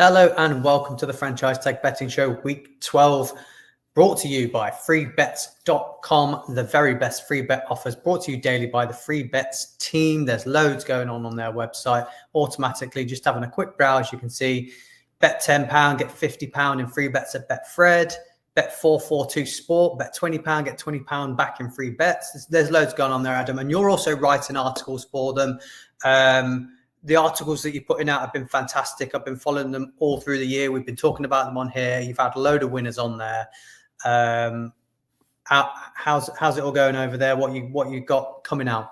Hello and welcome to the Franchise Tag Betting Show, Week 12, brought to you by freebets.com, the very best free bet offers, brought to you daily by the Free Bets team. There's loads going on their website. Automatically, just having a quick browse, you can see bet £10, get £50 in free bets at Betfred, bet 442 Sport, bet £20, get £20 back in free bets. There's loads going on there, Adam, and you're also writing articles for them. The articles that you're putting out have been fantastic. I've been following them all through the year. We've been talking about them on here. You've had a load of winners on there. How's it all going over there? What you got coming out?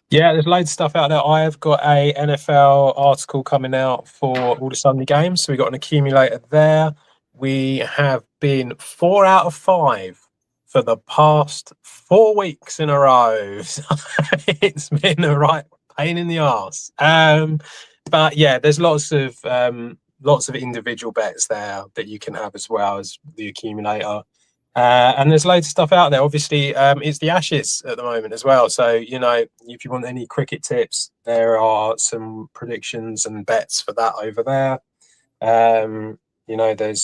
Yeah, there's loads of stuff out there. I have got a NFL article coming out for all the Sunday games. So we've got an accumulator there. We have been 4 out of 5 for the past 4 weeks in a row. So it's been a right pain in the arse. But yeah, there's lots of individual bets there that you can have as well as the accumulator. And there's loads of stuff out there. Obviously, it's the Ashes at the moment as well. So, you know, if you want any cricket tips, there are some predictions and bets for that over there. You know, I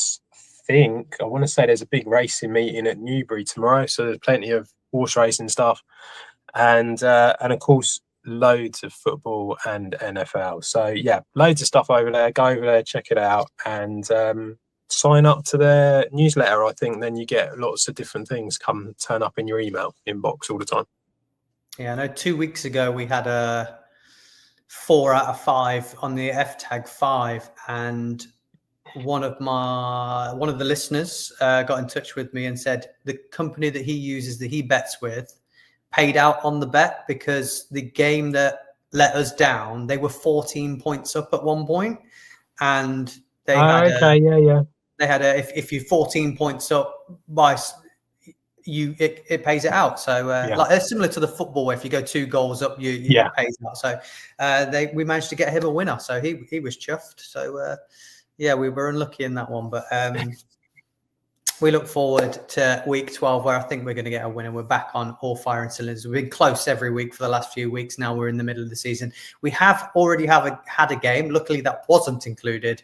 want to say there's a big racing meeting at Newbury tomorrow. So there's plenty of horse racing stuff. And of course, loads of football and NFL. So, yeah, loads of stuff over there. Go over there, check it out. And sign up to their newsletter. I think then you get lots of different things turn up in your email inbox all the time. Yeah, I know 2 weeks ago we had a 4 out of 5 on the FTAG5, and one of the listeners got in touch with me and said the company that he uses, that he bets with, paid out on the bet because the game that let us down, they were 14 points up at one point, and they had if you're 14 points up by it pays it out. So like it's similar to the football where if you go 2 goals up, it pays out. So we managed to get him a winner. So he was chuffed. So we were unlucky in that one, but we look forward to week 12 where I think we're going to get a winner. We're back on all firing cylinders. We've been close every week for the last few weeks. Now we're in the middle of the season. We have already had a game. Luckily, that wasn't included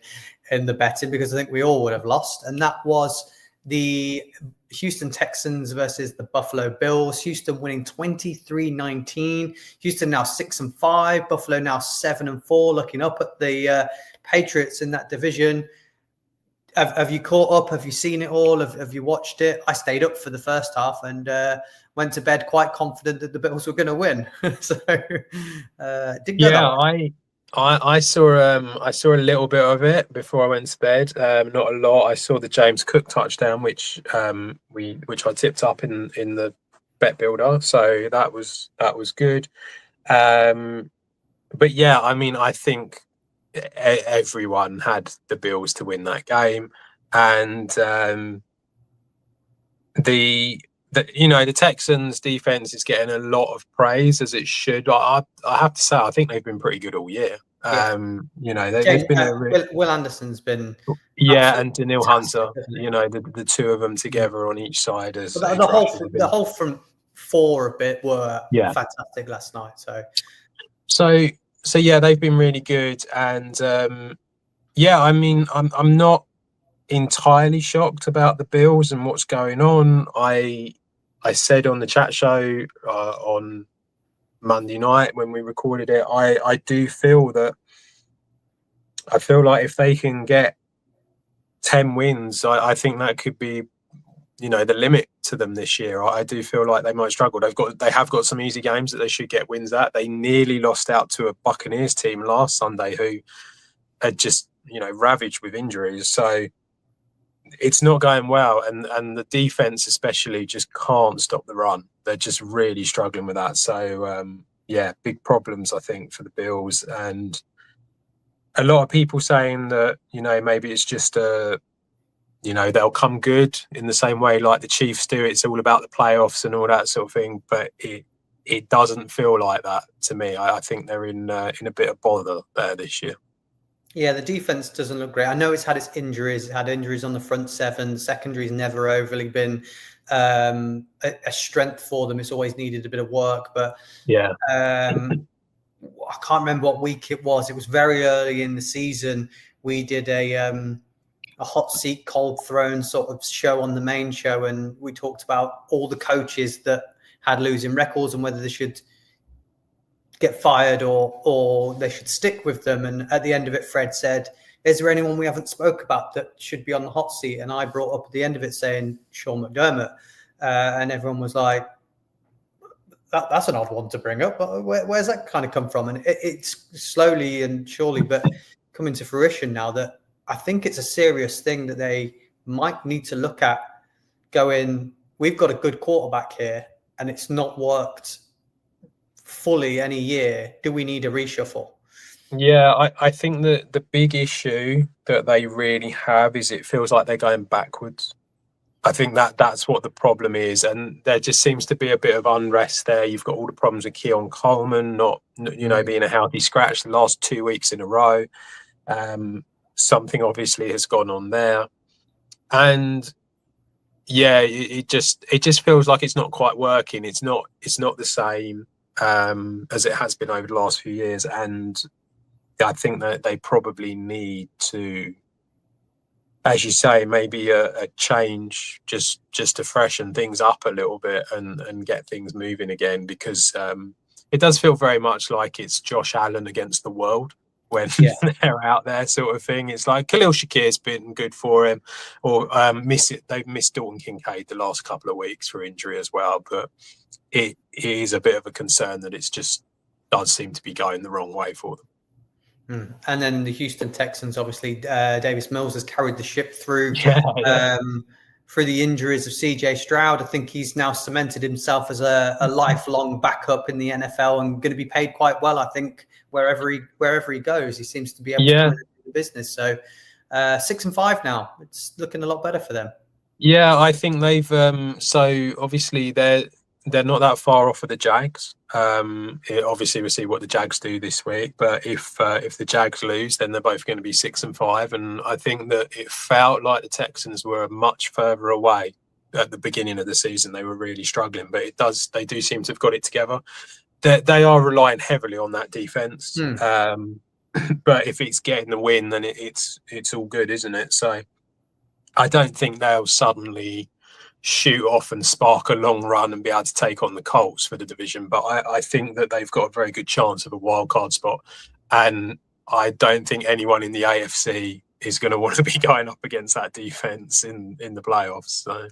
in the betting because I think we all would have lost. And that was the Houston Texans versus the Buffalo Bills. Houston winning 23-19. Houston now 6-5. Buffalo now 7-4. Looking up at the Patriots in that division. Have you caught up? Have you seen it all? Have you watched it? I stayed up for the first half and went to bed quite confident that the Bills were going to win. So didn't go that way. I saw a little bit of it before I went to bed. Not a lot. I saw the James Cook touchdown, which I tipped up in the bet builder. So that was good. But yeah, I mean, I think everyone had the Bills to win that game, and the Texans defense is getting a lot of praise, as it should. I have to say, I think they've been pretty good all year. They've been Will Anderson's been and Daniil Hunter. You know, the two of them together on each side as the whole front four a bit were fantastic last night. So yeah, they've been really good, and I mean, I'm not entirely shocked about the Bills and what's going on. I said on the chat show on Monday night when we recorded it, I feel like if they can get 10 wins, I think that could be, you know, the limit to them this year. I do feel like they might struggle. They have got some easy games that they should get wins at. They nearly lost out to a Buccaneers team last Sunday who had just, you know, ravaged with injuries. So it's not going well, and the defense especially just can't stop the run. They're just really struggling with that. So big problems, I think, for the Bills, and a lot of people saying that, you know, maybe it's just they'll come good in the same way like the Chiefs do. It's all about the playoffs and all that sort of thing, but it doesn't feel like that to me. I think they're in a bit of bother there this year. Yeah, the defense doesn't look great. I know it's had its injuries. It had injuries on the front seven. Secondary's never overly been a strength for them. It's always needed a bit of work. But I can't remember what week it was. It was very early in the season we did a hot seat, cold throne sort of show on the main show, and we talked about all the coaches that had losing records and whether they should get fired or they should stick with them. And at the end of it, Fred said, is there anyone we haven't spoke about that should be on the hot seat? And I brought up at the end of it saying Sean McDermott, and everyone was like, that's an odd one to bring up, but where's that kind of come from? And it's slowly and surely but coming to fruition now that I think it's a serious thing that they might need to look at, going, we've got a good quarterback here and it's not worked fully any year. Do we need a reshuffle? Yeah, I think that the big issue that they really have is it feels like they're going backwards. I think that's what the problem is, and there just seems to be a bit of unrest there. You've got all the problems with Keon Coleman not being a healthy scratch the last 2 weeks in a row. Something obviously has gone on there, and yeah, it just feels like it's not quite working. It's not the same as it has been over the last few years, and I think that they probably need to, as you say, maybe a change just to freshen things up a little bit and get things moving again, because it does feel very much like it's Josh Allen against the world when they're out there, sort of thing. It's like Khalil Shakir's been good for him, or they've missed Dalton Kincaid the last couple of weeks for injury as well, but it is a bit of a concern that it's just does seem to be going the wrong way for them. And then the Houston Texans, obviously, Davis Mills has carried the ship through through the injuries of CJ Stroud. I think he's now cemented himself as a lifelong backup in the NFL and going to be paid quite well. I think wherever he goes, he seems to be able to come into the business. So 6-5 now. It's looking a lot better for them. Yeah, I think they've so obviously they're not that far off of the Jags. Obviously, we'll see what the Jags do this week. But if the Jags lose, then they're both going to be 6-5. And I think that it felt like the Texans were much further away at the beginning of the season. They were really struggling, but they do seem to have got it together. They are relying heavily on that defense. But if it's getting the win, then it's all good, isn't it? So I don't think they'll suddenly shoot off and spark a long run and be able to take on the Colts for the division, but I think that they've got a very good chance of a wild card spot, and I don't think anyone in the AFC is going to want to be going up against that defense in the playoffs. So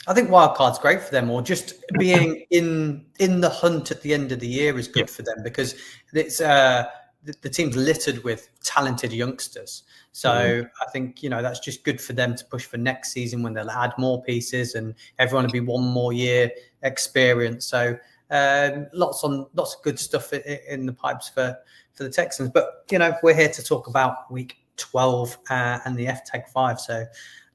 I think wild card's great for them, or just being in the hunt at the end of the year is good for them, because it's the team's littered with talented youngsters. So I think, that's just good for them to push for next season when they'll add more pieces and everyone will be one more year experience. So lots of good stuff in the pipes for the Texans. But, we're here to talk about week 12 and the FTAG5. So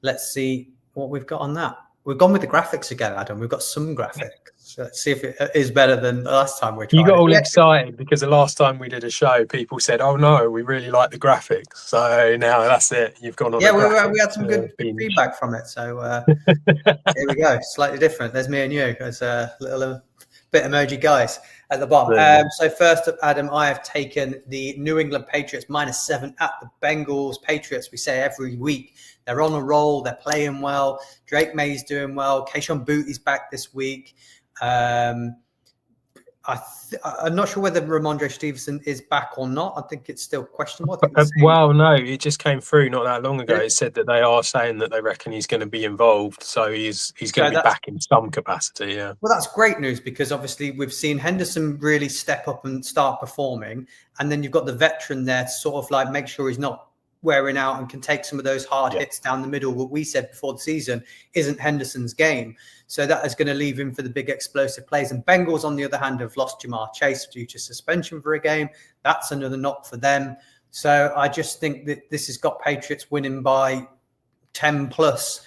let's see what we've got on that. We've gone with the graphics again, Adam. We've got some graphics. So let's see if it is better than the last time we tried. You got all excited because the last time we did a show, people said, "Oh no, we really like the graphics." So now that's it. You've gone on. Yeah, we had some good feedback from it. So here we go. Slightly different. There's me and you as a little bit emoji guys at the bottom. So first up, Adam, I have taken the New England Patriots -7 at the Bengals. Patriots, we say every week, they're on a roll. They're playing well. Drake May's doing well. Kayshon Boutte's back this week. I'm not sure whether Ramondre Stevenson is back or not. I think it's still questionable. Well, no, it just came through not that long ago. It said that they are saying that they reckon he's going to be involved, so he's going to be back in some capacity. Yeah. Well, that's great news, because obviously we've seen Henderson really step up and start performing, and then you've got the veteran there to sort of like make sure he's not wearing out and can take some of those hard hits down the middle. What we said before the season isn't Henderson's game. So that is going to leave him for the big explosive plays. And Bengals, on the other hand, have lost Jamar Chase due to suspension for a game. That's another knock for them. So I just think that this has got Patriots winning by 10 plus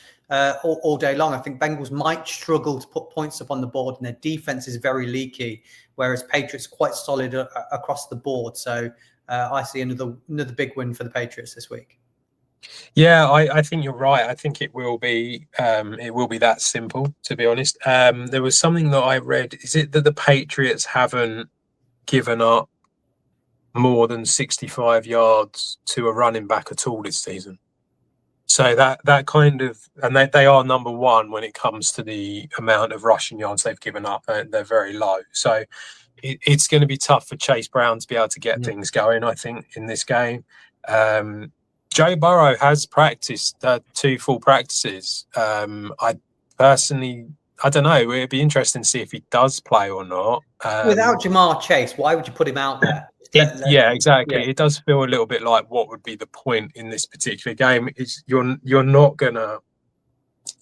all day long. I think Bengals might struggle to put points up on the board, and their defense is very leaky, whereas Patriots quite solid across the board. So I see another big win for the Patriots this week. Yeah, I think you're right. I think it will be that simple, to be honest. There was something that I read. Is it that the Patriots haven't given up more than 65 yards to a running back at all this season. So that kind of, and they are number one when it comes to the amount of rushing yards they've given up. They're very low. So it's going to be tough for Chase Brown to be able to get things going, I think, in this game. Joe Burrow has practiced 2 full practices. I personally, I don't know. It'd be interesting to see if he does play or not. Without Jamar Chase, why would you put him out there? Yeah, exactly. Yeah. It does feel a little bit like what would be the point in this particular game? Is you're not gonna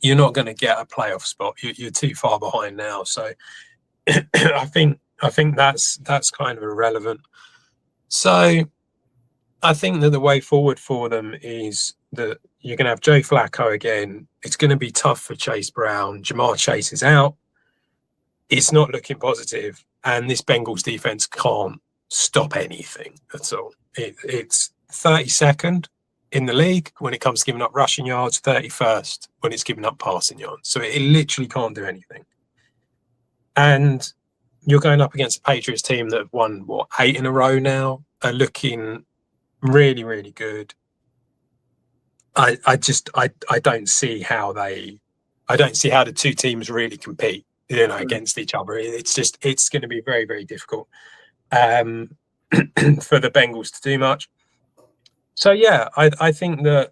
get a playoff spot. You're too far behind now. So I think that's kind of irrelevant. So I think that the way forward for them is that you're going to have Joe Flacco again. It's going to be tough for Chase Brown. Jamar Chase is out. It's not looking positive, and this Bengals defense can't stop anything at all. It's 32nd in the league when it comes to giving up rushing yards, 31st when it's giving up passing yards. So it literally can't do anything. And you're going up against a Patriots team that have won 8 in a row now, are looking really, really good. I don't see how the two teams really compete, against each other. It's going to be very, very difficult for the Bengals to do much. So yeah, I think the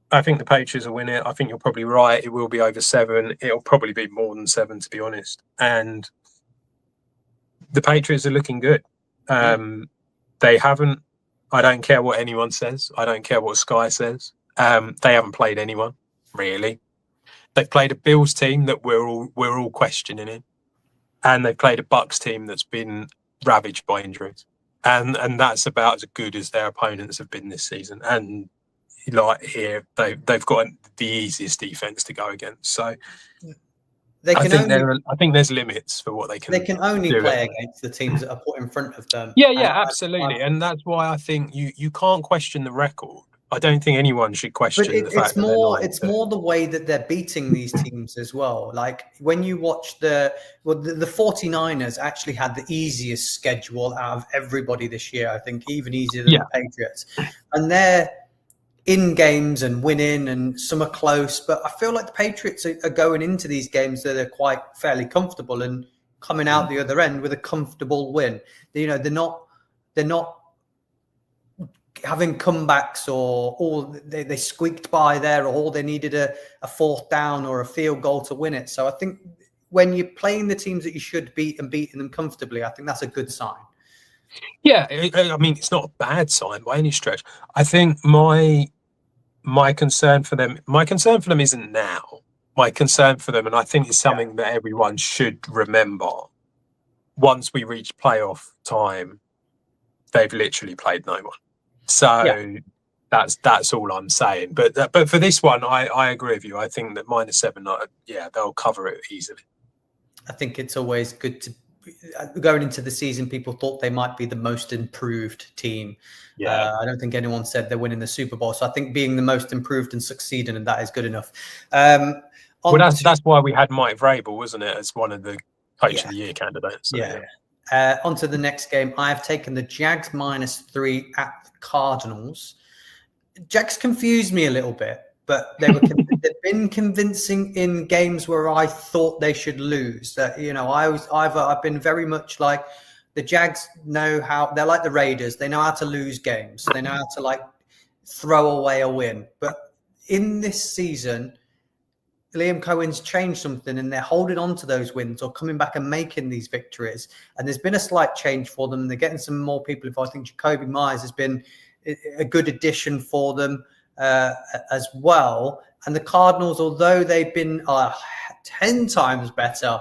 Patriots will win it. I think you're probably right. It will be over 7. It'll probably be more than 7, to be honest. And the Patriots are looking good. They haven't. I don't care what anyone says. I don't care what Sky says. They haven't played anyone really. They've played a Bills team that we're all questioning in, and they've played a Bucks team that's been ravaged by injuries, and that's about as good as their opponents have been this season. And like here, they've got the easiest defense to go against. So I think there's limits for what they can. They can only play against the teams that are put in front of them. Yeah, absolutely, and that's why I think you can't question the record. I don't think anyone should question the fact that it's more the way that they're beating these teams as well. Like when you watch the 49ers actually had the easiest schedule out of everybody this year. I think even easier than the Patriots, and they're in games and winning, and some are close. But I feel like the Patriots are going into these games that are quite fairly comfortable and coming out the other end with a comfortable win. They're not having comebacks or they squeaked by there, or they needed a 4th down or a field goal to win it. So I think when you're playing the teams that you should beat and beating them comfortably, I think that's a good sign. Yeah, I mean, it's not a bad sign by any stretch. I think my concern for them isn't now. My concern for them, and I think it's something that everyone should remember, once we reach playoff time, they've literally played no one. So that's all I'm saying. But for this one, I agree with you. I think that -7, they'll cover it easily. I think it's always good to, going into the season, people thought they might be the most improved team. I don't think anyone said they're winning the Super Bowl. So I think being the most improved and succeeding, and that is good enough. That's why we had Mike Vrabel, wasn't it, as one of the Coach of the Year candidates. So, on to the next game. I have taken the Jags -3 at the Cardinals. Jags confused me a little bit, but they've been convincing in games where I thought they should lose. I've been very much like, the Jags know how. They're like the Raiders. They know how to lose games. They know how to throw away a win. But in this season, Liam Cohen's changed something, and they're holding on to those wins or coming back and making these victories. And there's been a slight change for them. They're getting some more people involved. I think Jacoby Myers has been a good addition for them as well. And the Cardinals, although they've been 10 times better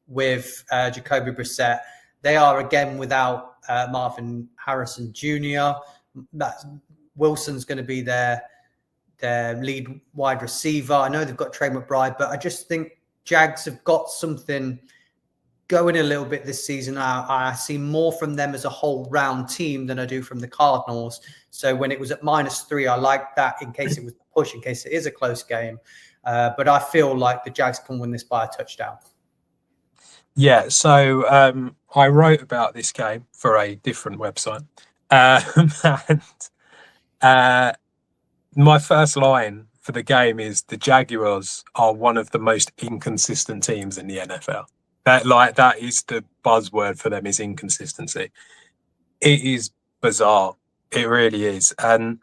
with Jacoby Brissett, they are again without Marvin Harrison Jr. Wilson's going to be their lead wide receiver. I know they've got Trey McBride, but I just think Jags have got something going a little bit this season. I see more from them as a whole round team than I do from the Cardinals. So when it was at -3, I liked that in case it was a push, in case it is a close game. But I feel like the Jags can win this by a touchdown. Yeah, so I wrote about this game for a different website, And my first line for the game is the Jaguars are one of the most inconsistent teams in the NFL. That is the buzzword for them, is inconsistency. It is bizarre. It really is. And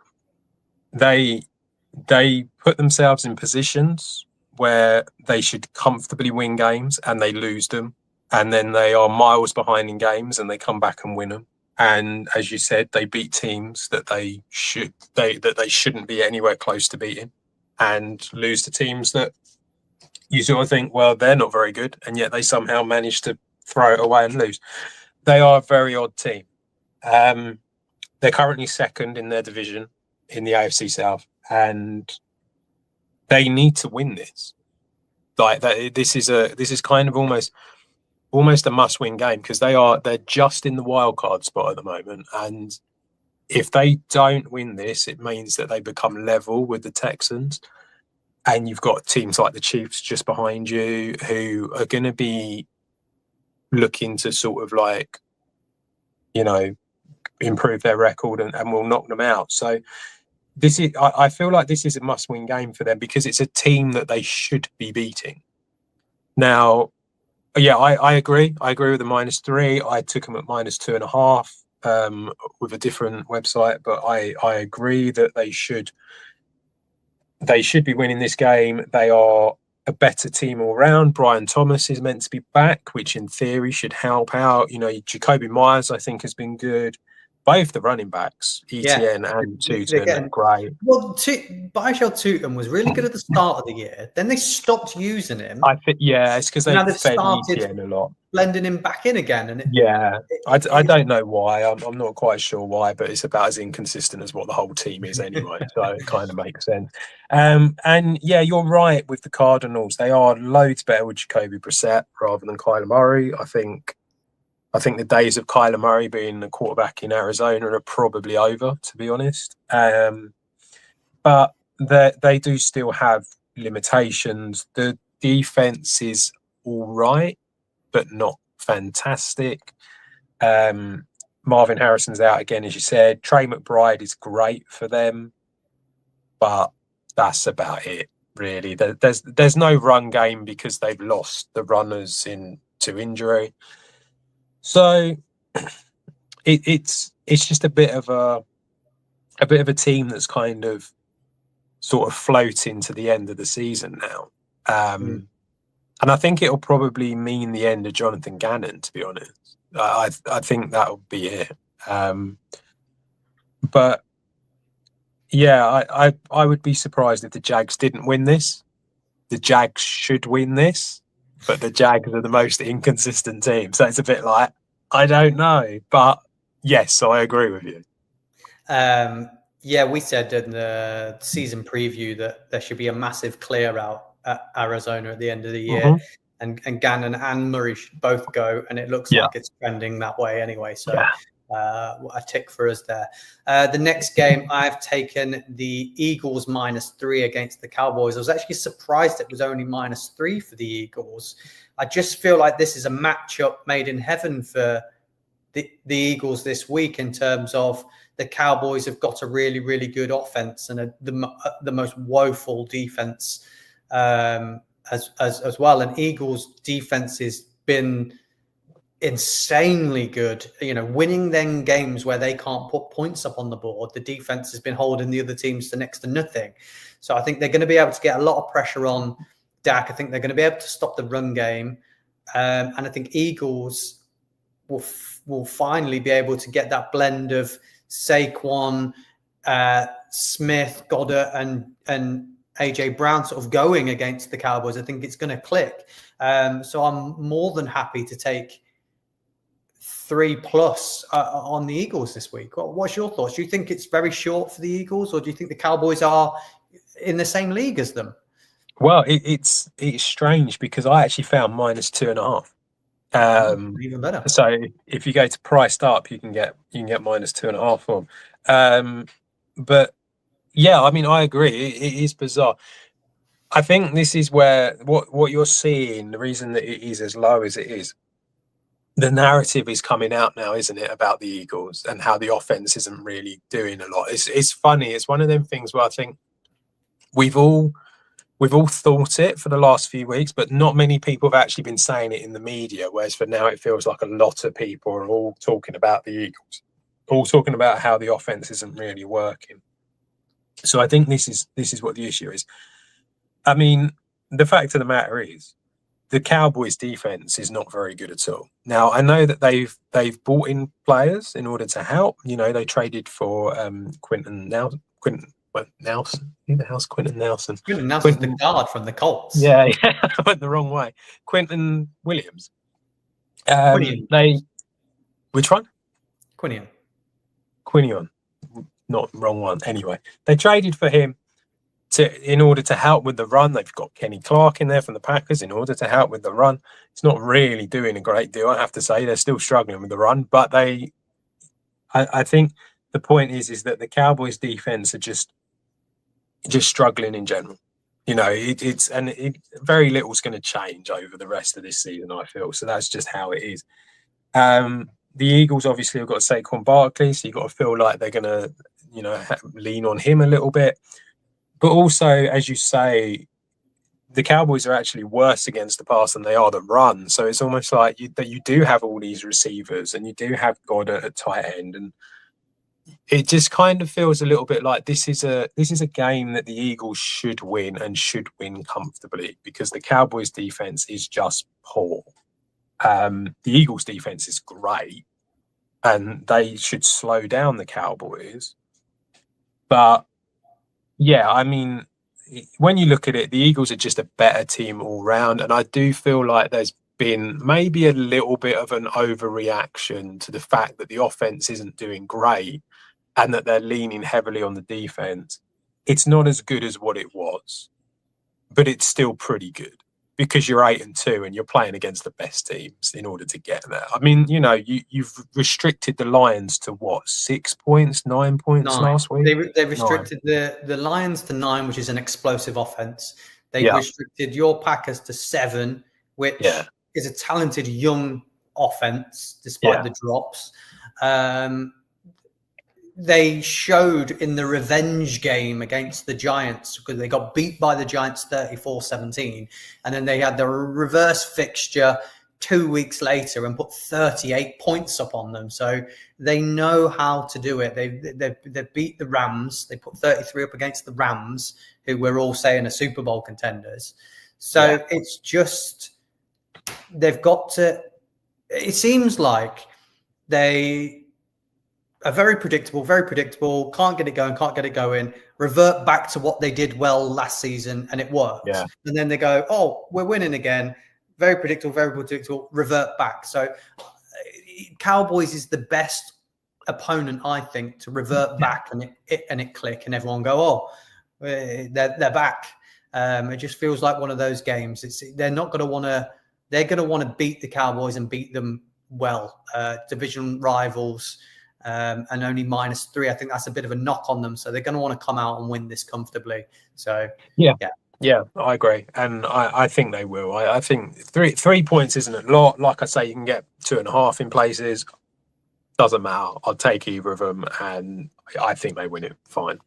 they put themselves in positions where they should comfortably win games and they lose them. And then they are miles behind in games and they come back and win them. And as you said, they beat teams that they shouldn't be anywhere close to beating, and lose to teams that you sort of think, well, they're not very good, and yet they somehow manage to throw it away and lose. They are a very odd team. They're currently second in their division in the AFC South, and they need to win this. Like that, this is kind of almost a must-win game, because they're just in the wild card spot at the moment, and if they don't win this, it means that they become level with the Texans, and you've got teams like the Chiefs just behind you who are going to be looking to sort of like, improve their record and will knock them out. So I feel like this is a must-win game for them, because it's a team that they should be beating. Now, yeah, I agree. I agree with the -3. I took them at -2.5 with a different website, but I agree that they should be winning this game. They are a better team all round. Brian Thomas is meant to be back, which in theory should help out. Jacoby Myers, I think, has been good. Both the running backs, ETN and Tootin, great. Well, Baishal Tootin was really good at the start of the year. Then they stopped using him. I think, it's because they've fed ETN a lot, blending him back in again. And I don't know why. I'm not quite sure why, but it's about as inconsistent as what the whole team is anyway. So it kind of makes sense. And yeah, you're right with the Cardinals. They are loads better with Jacoby Brissett rather than Kyler Murray. I think the days of Kyler Murray being the quarterback in Arizona are probably over, to be honest. But they do still have limitations. The defense is all right, but not fantastic. Marvin Harrison's out again, as you said. Trey McBride is great for them, but that's about it, really. There's no run game because they've lost the runners to injury. So it's just a bit of a team that's kind of sort of floating to the end of the season now. And I think it'll probably mean the end of Jonathan Gannon, to be honest. I think that'll be it. But yeah, I would be surprised if the Jags didn't win this. The Jags should win this, but the Jags are the most inconsistent team. So it's a bit like, I don't know. But yes, I agree with you. Yeah, we said in the season preview that there should be a massive clear out at Arizona at the end of the year. And Gannon and Murray should both go, and it looks like it's trending that way anyway. So a tick for us there. The next game, I've taken the Eagles -3 against the Cowboys. I was actually surprised it was only -3 for the Eagles. I just feel like this is a matchup made in heaven for the Eagles this week, in terms of the Cowboys have got a really, really good offense and the most woeful defense as well. And Eagles defense has been insanely good, winning them games where they can't put points up on the board. The defense has been holding the other teams to next to nothing. So I think they're going to be able to get a lot of pressure on Dak. I think they're going to be able to stop the run game. And I think Eagles will finally be able to get that blend of Saquon, Smith, Goddard, and AJ Brown sort of going against the Cowboys. I think it's going to click. So I'm more than happy to take 3+ on the Eagles this week. What's your thoughts? Do you think it's very short for the Eagles, or do you think the Cowboys are in the same league as them? Well, it's strange because I actually found -2.5. Even better. So if you go to priced up, you can get -2.5 for them. But yeah, I mean, I agree. It is bizarre. I think this is where what you're seeing, the reason that it is as low as it is the narrative is coming out now, isn't it, about the Eagles and how the offense isn't really doing a lot. It's funny. It's one of them things where I think we've all thought it for the last few weeks, but not many people have actually been saying it in the media. Whereas for now, it feels like a lot of people are all talking about the Eagles, all talking about how the offense isn't really working. So I think this is what the issue is. I mean, the fact of the matter is, the Cowboys' defense is not very good at all. Now, I know that they've brought in players in order to help. You know, they traded for Quentin Nelson. Nelson. Who the hell's Quentin Nelson? Quentin Nelson's the guard from the Colts. Yeah, I went the wrong way. Quentin Williams. Quinion. Which one? Quinion. Not wrong one. Anyway, they traded for him in order to help with the run. They've got Kenny Clark in there from the Packers in order to help with the run. It's not really doing a great deal, I have to say. They're still struggling with the run, but I think the point is that the Cowboys defense are just struggling in general. You know, very little's going to change over the rest of this season, I feel. So that's just how it is. The Eagles obviously have got Saquon Barkley, so you've got to feel like they're going to, lean on him a little bit. But also, as you say, the Cowboys are actually worse against the pass than they are the run. So it's almost like that you do have all these receivers and you do have Goddard at tight end, and it just kind of feels a little bit like this is a game that the Eagles should win and should win comfortably, because the Cowboys' defense is just poor. The Eagles' defense is great, and they should slow down the Cowboys. But yeah, I mean, when you look at it, the Eagles are just a better team all round. And I do feel like there's been maybe a little bit of an overreaction to the fact that the offense isn't doing great and that they're leaning heavily on the defense. It's not as good as what it was, but it's still pretty good, because you're 8-2 and you're playing against the best teams in order to get there. I mean, you've restricted the Lions to what, 6 points, 9 points 9. last week? They restricted the Lions to 9, which is an explosive offense. They Yeah. restricted your Packers to 7, which is a talented young offense, despite the drops. They showed in the revenge game against the Giants, because they got beat by the Giants 34-17. And then they had the reverse fixture 2 weeks later and put 38 points up on them. So they know how to do it. They beat the Rams. They put 33 up against the Rams, who we're all saying are Super Bowl contenders. So it's just, they've got to, it seems like they are very predictable, can't get it going, revert back to what they did well last season, and it works. Yeah. And then they go, oh, we're winning again. Very predictable, revert back. So Cowboys is the best opponent, I think, to revert back and it click and everyone go, oh, they're back. It just feels like one of those games. They're not going to want to. They're going to want to beat the Cowboys and beat them well. Division rivals. And only -3. I think that's a bit of a knock on them. So they're going to want to come out and win this comfortably. So yeah, I agree, and I think they will. I think 3 points isn't a lot. Like I say, you can get 2.5 in places. Doesn't matter. I'll take either of them, and I think they win it fine.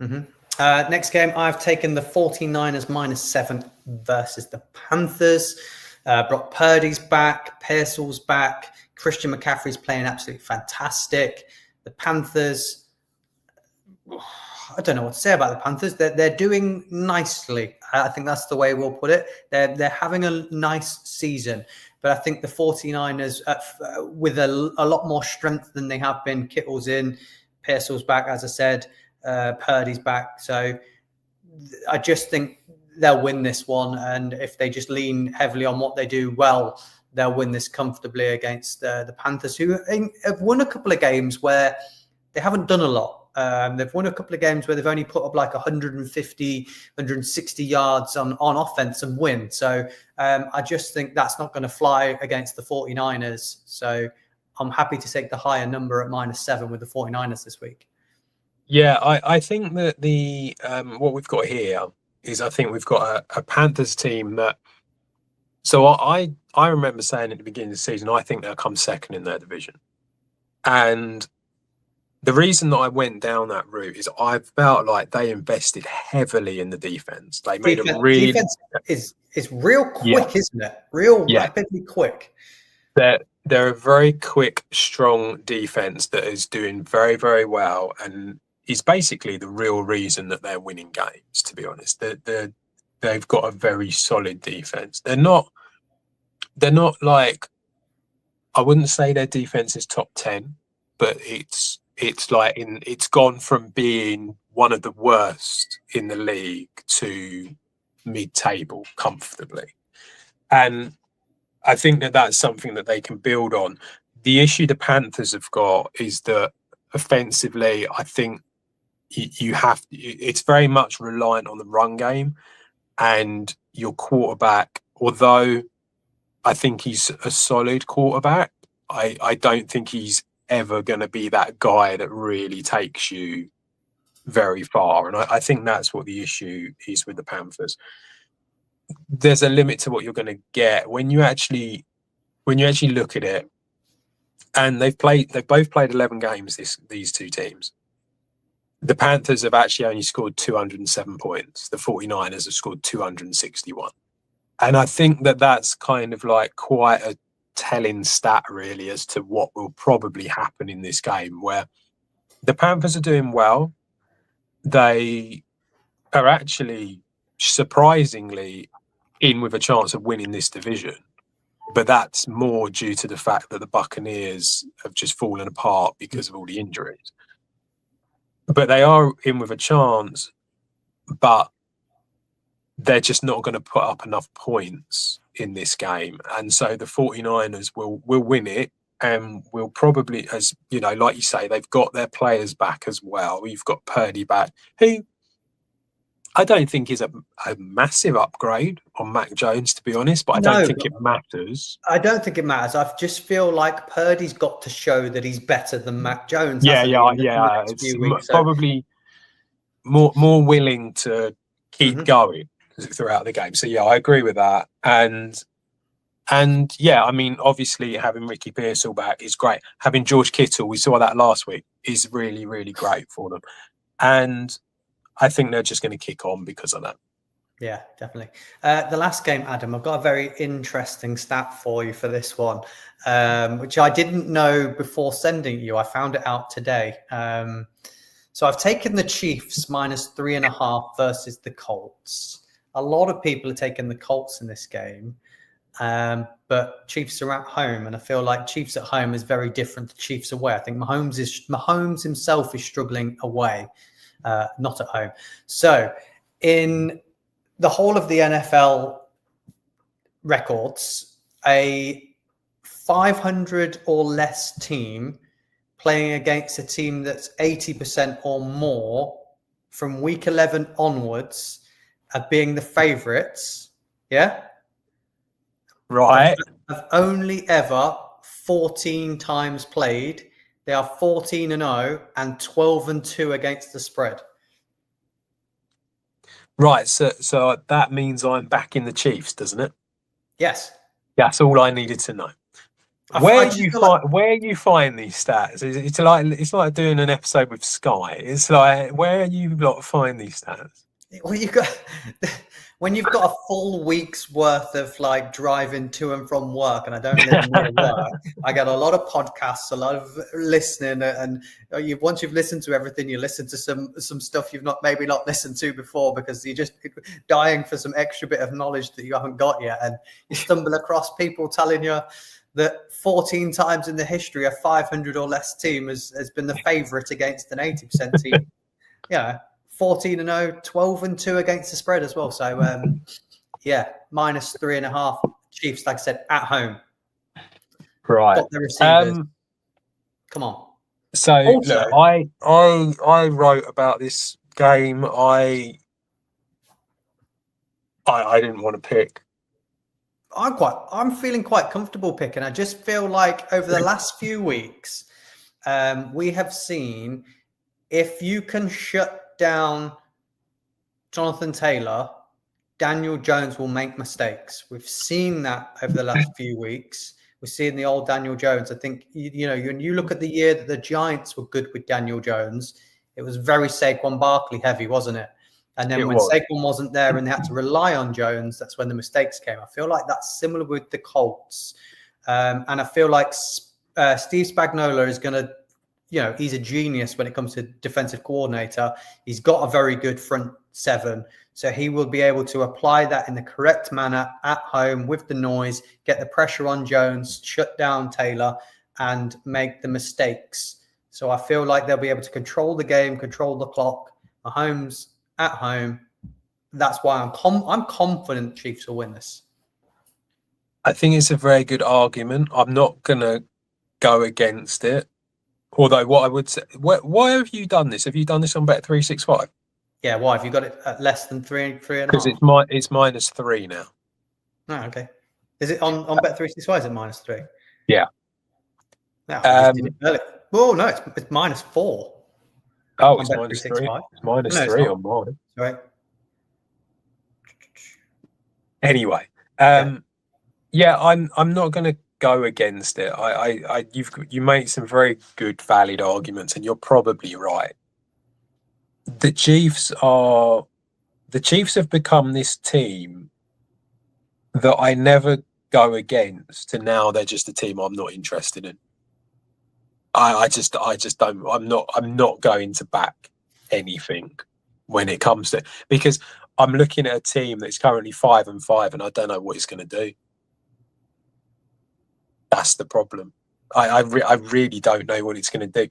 Mm-hmm. Next game, I've taken the 49ers -7 versus the Panthers. Brock Purdy's back. Pearsall's back. Christian McCaffrey's playing absolutely fantastic. The Panthers, I don't know what to say about the Panthers. They're doing nicely. I think that's the way we'll put it. They're having a nice season. But I think the 49ers, with a lot more strength than they have been. Kittle's in, Pearsall's back, as I said. Purdy's back. So I just think they'll win this one. And if they just lean heavily on what they do well, they'll win this comfortably against the Panthers, who have won a couple of games where they haven't done a lot. They've won a couple of games where they've only put up like 150, 160 yards on offense and win. So I just think that's not going to fly against the 49ers. So I'm happy to take the higher number at -7 with the 49ers this week. Yeah, I think that what we've got here is, I think we've got a Panthers team that So I remember saying at the beginning of the season, I think they'll come second in their division. And the reason that I went down that route is I felt like they invested heavily in the defense. They made a really defense is real quick, yeah, isn't it? Real yeah. rapidly quick. They're a very quick, strong defense that is doing very, very well, and is basically the real reason that they're winning games. To be honest, they've got a very solid defense. They're not like, I wouldn't say their defense is top 10, but it's like it's gone from being one of the worst in the league to mid-table comfortably, and I think that that's something that they can build on. The issue the Panthers have got is that offensively, I think you have, it's very much reliant on the run game, and your quarterback, although I think he's a solid quarterback, I don't think he's ever going to be that guy that really takes you very far. And I think that's what the issue is with the Panthers. There's a limit to what you're going to get when you actually look at it. And they've both played 11 games, these two teams. The Panthers have actually only scored 207 points. The 49ers have scored 261. And I think that that's kind of like quite a telling stat, really, as to what will probably happen in this game, where the Panthers are doing well. They are actually surprisingly in with a chance of winning this division. But that's more due to the fact that the Buccaneers have just fallen apart because of all the injuries. But they are in with a chance, but they're just not going to put up enough points in this game. And so the 49ers will win it, and will probably, as you know, like you say, they've got their players back as well. You've got Purdy back, who I don't think is a massive upgrade on Mac Jones, to be honest, but I don't think it matters. I don't think it matters. I just feel like Purdy's got to show that he's better than Mac Jones. Yeah. It's weeks, probably more willing to keep going throughout the game. So yeah, I agree with that. And yeah, I mean, obviously having Ricky Pearsall back is great. Having George Kittle, we saw that last week, is really, really great for them. And I think they're just going to kick on because of that. Yeah, definitely. The last game, Adam, I've got a very interesting stat for you for this one, which I didn't know before sending you. I found it out today. So I've taken the Chiefs -3.5 versus the Colts. A lot of people are taking the Colts in this game, but Chiefs are at home, and I feel like Chiefs at home is very different to Chiefs away. I think Mahomes himself is struggling away. Not at home. So in the whole of the NFL records, a 500 or less team playing against a team that's 80% or more from week 11 onwards of being the favorites. Yeah. Right. Have only ever 14 times played. They are 14-0 and 12-2 against the spread. Right, so that means I'm back in the Chiefs, doesn't it? Yes. That's all I needed to know. Where you find these stats? It's like doing an episode with Sky. It's like, where you find these stats? Well, when you've got a full week's worth of like driving to and from work, and I don't live near work, I get a lot of podcasts, a lot of listening, and once you've listened to everything, you listen to some stuff you've maybe not listened to before, because you're just dying for some extra bit of knowledge that you haven't got yet, and you stumble across people telling you that 14 times in the history a 500 or less team has been the favourite against an 80% team. Yeah. 14-0, 12-2 against the spread as well. So, yeah, -3.5 Chiefs, like I said, at home. Right. Got the receivers. Come on. So, also, look, I wrote about this game. I didn't want to pick. I'm feeling quite comfortable picking. I just feel like over the last few weeks, we have seen, if you can shut down Jonathan Taylor, Daniel Jones will make mistakes. We've seen that over the last few weeks. We're seeing the old Daniel Jones. I think, when you look at the year that the Giants were good with Daniel Jones, it was very Saquon Barkley heavy, wasn't it? And then when Saquon wasn't there and they had to rely on Jones, that's when the mistakes came. I feel like that's similar with the Colts. And I feel like Steve Spagnuolo is going to, he's a genius when it comes to defensive coordinator. He's got a very good front seven. So he will be able to apply that in the correct manner at home with the noise, get the pressure on Jones, shut down Taylor, and make the mistakes. So I feel like they'll be able to control the game, control the clock. Mahomes at home. That's why I'm confident Chiefs will win this. I think it's a very good argument. I'm not going to go against it. Although what I would say, why have you done this? Have you done this on Bet365? Yeah, why have you got it at less than 3.5? Because it's -3 now. Oh, okay. Is it on Bet365? Is it -3? Yeah. No, I just did it earlier. Oh no, it's -4. Oh, it's -3. It's -3 on mine. Right. Anyway, yeah, I'm not going to go against it. You make some very good, valid arguments, and you're probably right. The Chiefs have become this team that I never go against, and now they're just a team I'm not interested in. I just don't. I'm not going to back anything when it comes to, because I'm looking at a team that's currently 5-5, and I don't know what it's going to do. That's the problem. I really don't know what it's going to do.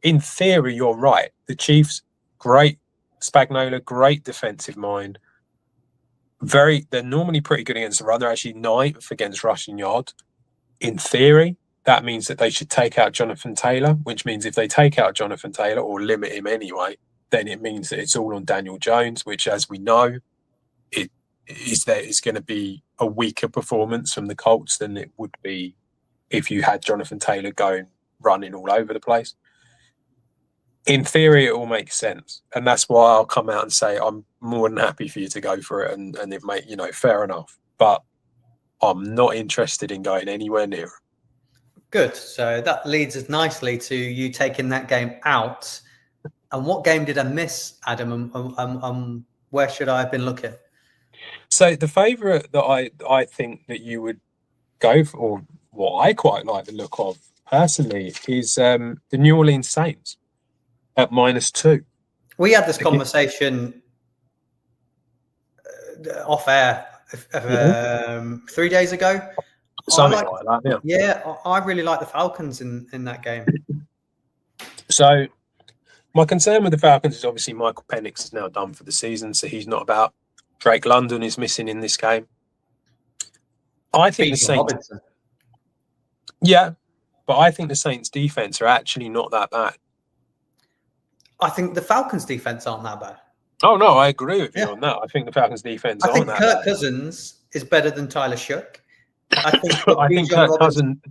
In theory, you're right. The Chiefs, great Spagnuolo, great defensive mind. They're normally pretty good against the run. They're actually 9th against rushing yards. In theory, that means that they should take out Jonathan Taylor, which means if they take out Jonathan Taylor or limit him anyway, then it means that it's all on Daniel Jones, which, as we know, it's going to be a weaker performance from the Colts than it would be if you had Jonathan Taylor running all over the place. In theory, it all makes sense, and that's why I'll come out and say I'm more than happy for you to go for it, and it make fair enough. But I'm not interested in going anywhere near it. Good. So that leads us nicely to you taking that game out. And what game did I miss, Adam? Where should I have been looking? So the favourite that I think that you would go for, or what I quite like the look of personally, is the New Orleans Saints at -2. We had this conversation off air 3 days ago. Something like that, yeah. Yeah, I really like the Falcons in that game. So my concern with the Falcons is obviously Michael Penix is now done for the season, so he's not about. Drake London is missing in this game. I think the Saints. Robinson. Yeah, but I think the Saints' defense are actually not that bad. I think the Falcons' defense aren't that bad. Oh no, I agree with you on that. I think the Falcons' defense aren't that bad. I think Kirk Cousins is better than Tyler Shook. I think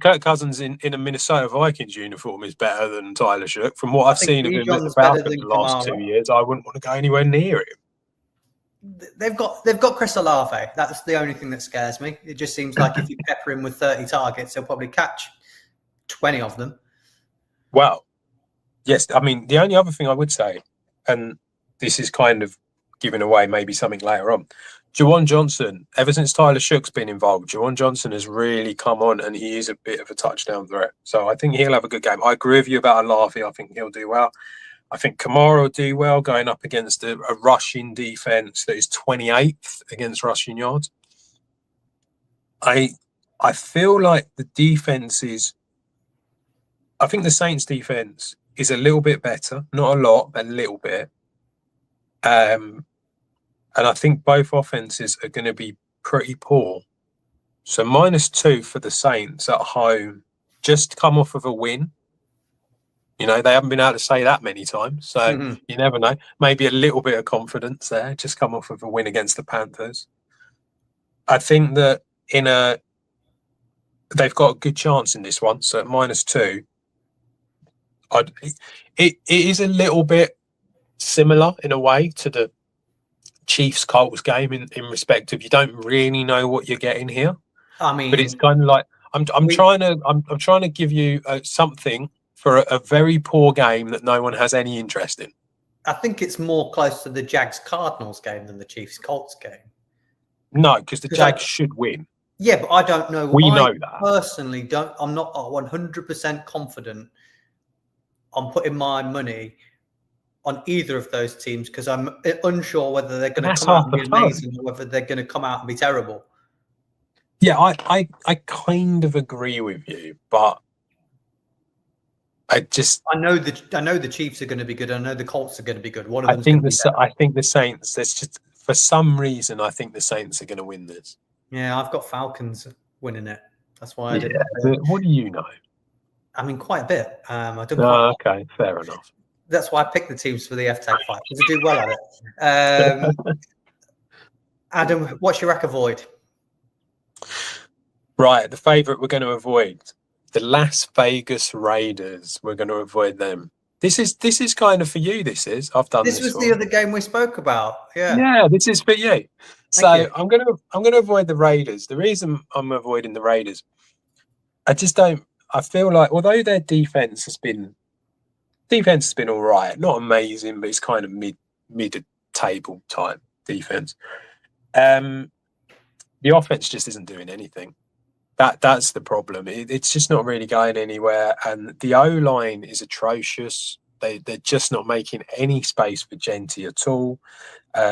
Kirk Cousins in a Minnesota Vikings uniform is better than Tyler Shook. From what I've seen of him at the Falcons the last 2 years, I wouldn't want to go anywhere near him. They've got Chris Olave. That's the only thing that scares me. It just seems like if you pepper him with 30 targets, he'll probably catch 20 of them. Well, yes. I mean, the only other thing I would say, and this is kind of giving away maybe something later on, Juwan Johnson, ever since Tyler Shook's been involved, Juwan Johnson has really come on, and he is a bit of a touchdown threat. So I think he'll have a good game. I agree with you about Olave. I think he'll do well. I think Kamara will do well going up against a rushing defense that is 28th against rushing yards. I feel like the defense is. I think the Saints' defense is a little bit better, not a lot, but a little bit. And I think both offenses are going to be pretty poor. So -2 for the Saints at home, just come off of a win. They haven't been able to say that many times. So you never know. Maybe a little bit of confidence there, just come off of a win against the Panthers. I think that they've got a good chance in this one. So at -2, it is a little bit similar in a way to Chiefs Colts game in respect of you don't really know what you're getting here. I mean, But it's kind of like I'm trying to give you something for a very poor game that no one has any interest in. I think it's more close to the Jags Cardinals game than the Chiefs Colts game. No, because the Jags should win. Yeah, but I don't know. We know I that. personally don't. I'm not 100% confident on putting my money on either of those teams because I'm unsure whether they're going to come out and be amazing or whether they're going to come out and be terrible. Yeah, I kind of agree with you, but I know the Chiefs are going to be good. I know the Colts are going to be good. One of I them's think going to be I think the Saints. There's just for some reason I think the Saints are going to win this. Yeah, I've got Falcons winning it. That's why I didn't. What do you know? I mean, quite a bit. I don't. Okay, fair enough. That's why I picked the teams for the FTAG5 because they do well at it. Adam, what's your rack avoid? Right, the favourite we're going to avoid, the Las Vegas Raiders. We're going to avoid them. This is kind of for you. I've done this. This was the other game we spoke about. Yeah, this is for you. So I'm gonna avoid the Raiders. The reason I'm avoiding the Raiders, I feel like although their defense has been all right, not amazing, but it's kind of mid table type defense. The offense just isn't doing anything. That's the problem. It's just not really going anywhere, and the O-line is atrocious. They're just not making any space for Genty at all.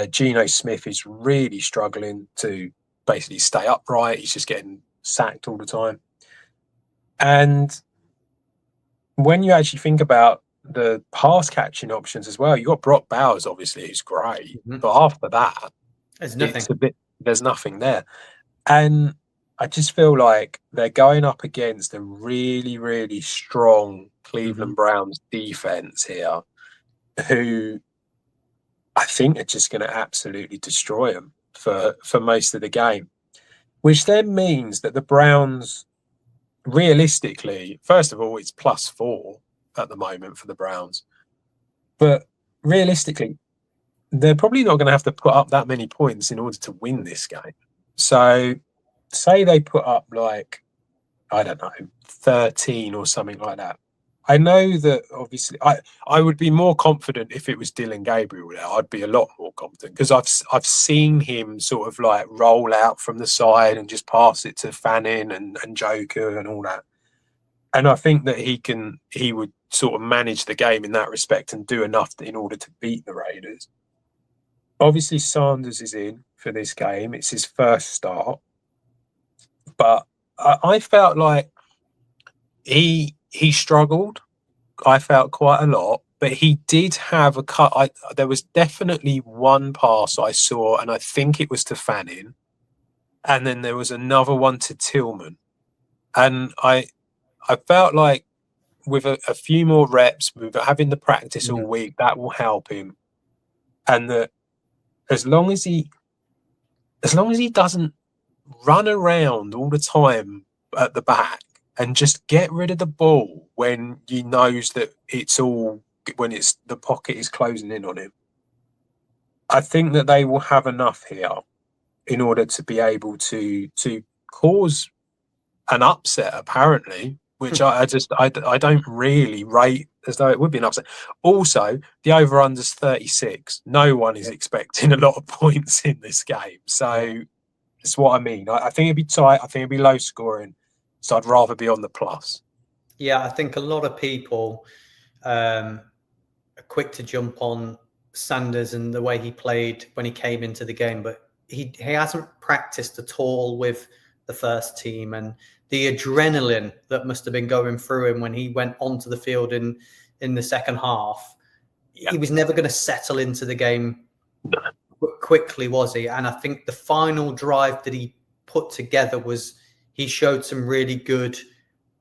Geno Smith is really struggling to basically stay upright. He's just getting sacked all the time. And when you actually think about the pass catching options as well, you've got Brock Bowers, obviously, who's great. Mm-hmm. But after that, there's nothing there. And I just feel like they're going up against a really, really strong Cleveland Browns defense here, who I think are just going to absolutely destroy them for most of the game, which then means that the Browns, realistically, first of all, it's +4 at the moment for the Browns, but realistically, they're probably not going to have to put up that many points in order to win this game. So say they put up like, I don't know, 13 or something like that. I know that obviously I would be more confident if it was Dylan Gabriel there. I'd be a lot more confident because I've seen him sort of like roll out from the side and just pass it to Fannin and Joker and all that. And I think that he would sort of manage the game in that respect and do enough in order to beat the Raiders. Obviously, Sanders is in for this game. It's his first start. But I felt like he struggled. I felt quite a lot, but he did have a cut. There was definitely one pass I saw, and I think it was to Fannin, and then there was another one to Tillman, and I felt like with a few more reps, with having the practice all week, that will help him, and that as long as he doesn't run around all the time at the back and just get rid of the ball when he knows that the pocket is closing in on him. I think that they will have enough here in order to be able to cause an upset, apparently, which I don't really rate as though it would be an upset. Also, the over-under's 36. No one is expecting a lot of points in this game. So that's what I mean. I think it'd be tight. I think it'd be low scoring. So I'd rather be on the plus. Yeah, I think a lot of people are quick to jump on Sanders and the way he played when he came into the game, but he hasn't practiced at all with the first team, and the adrenaline that must have been going through him when he went onto the field in the second half. Yeah. He was never going to settle into the game quickly, was he? And I think the final drive that he put together he showed some really good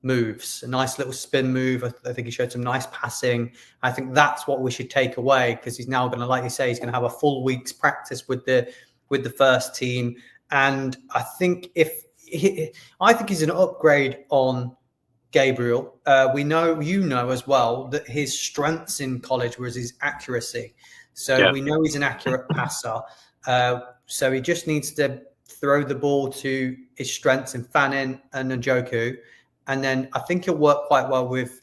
moves, a nice little spin move. I think he showed some nice passing. I think that's what we should take away, because he's now going to, like you say, he's going to have a full week's practice with the first team. And I think he's an upgrade on Gabriel. We know, as well, that his strengths in college was his accuracy. So we know he's an accurate passer. So he just needs to throw the ball to his strengths in Fannin and Njoku. And then I think he'll work quite well with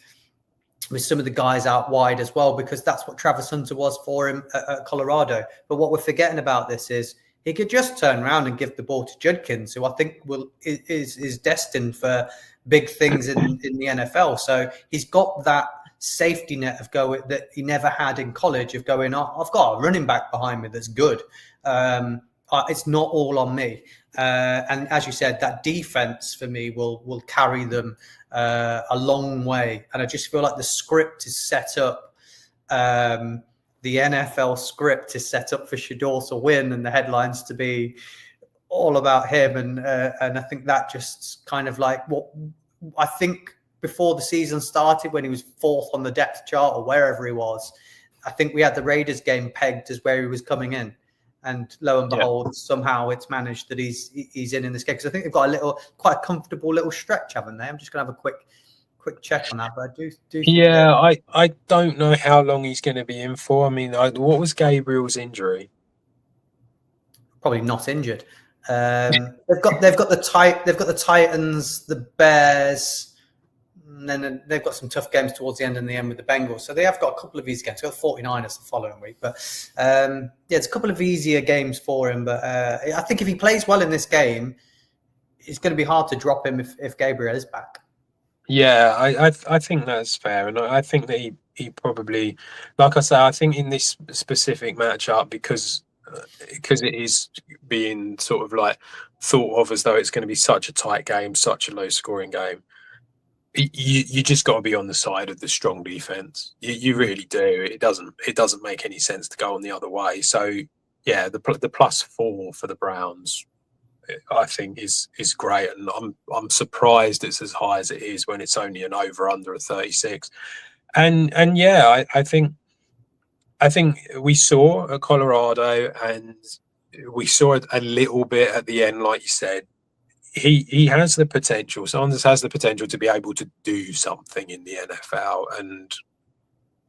some of the guys out wide as well, because that's what Travis Hunter was for him at Colorado. But what we're forgetting about this is he could just turn around and give the ball to Judkins, who I think is destined for big things in the NFL. So he's got that safety net of going that he never had in college, of going, oh, I've got a running back behind me that's good. It's not all on me. And as you said, that defense for me will carry them a long way. And I just feel like the script is set up. The NFL script is set up for Shador to win and the headlines to be all about him. And I think that just kind of like what I think before the season started, when he was fourth on the depth chart or wherever he was, I think we had the Raiders game pegged as where he was coming in. And lo and behold, somehow it's managed that he's in this game. Because I think they've got quite a comfortable little stretch, haven't they? I'm just going to have a quick check on that. But I do think I don't know how long he's going to be in for. I mean, what was Gabriel's injury? Probably not injured. They've got the Titans, the Bears, and then they've got some tough games towards the end and the end with the Bengals. So they have got a couple of easy games. They've got 49ers the following week. But it's a couple of easier games for him. But I think if he plays well in this game, it's going to be hard to drop him if Gabriel is back. Yeah, I think that's fair. And I think that he probably, like I say, I think in this specific matchup, because it is being sort of like thought of as though it's going to be such a tight game, such a low scoring game, you just got to be on the side of the strong defense. You really do. It doesn't make any sense to go on the other way. So yeah, the +4 for the Browns, I think is great, and I'm surprised it's as high as it is when it's only an over under of 36. And yeah, I think we saw at Colorado, and we saw it a little bit at the end, like you said. He has the potential. Sanders has the potential to be able to do something in the NFL, and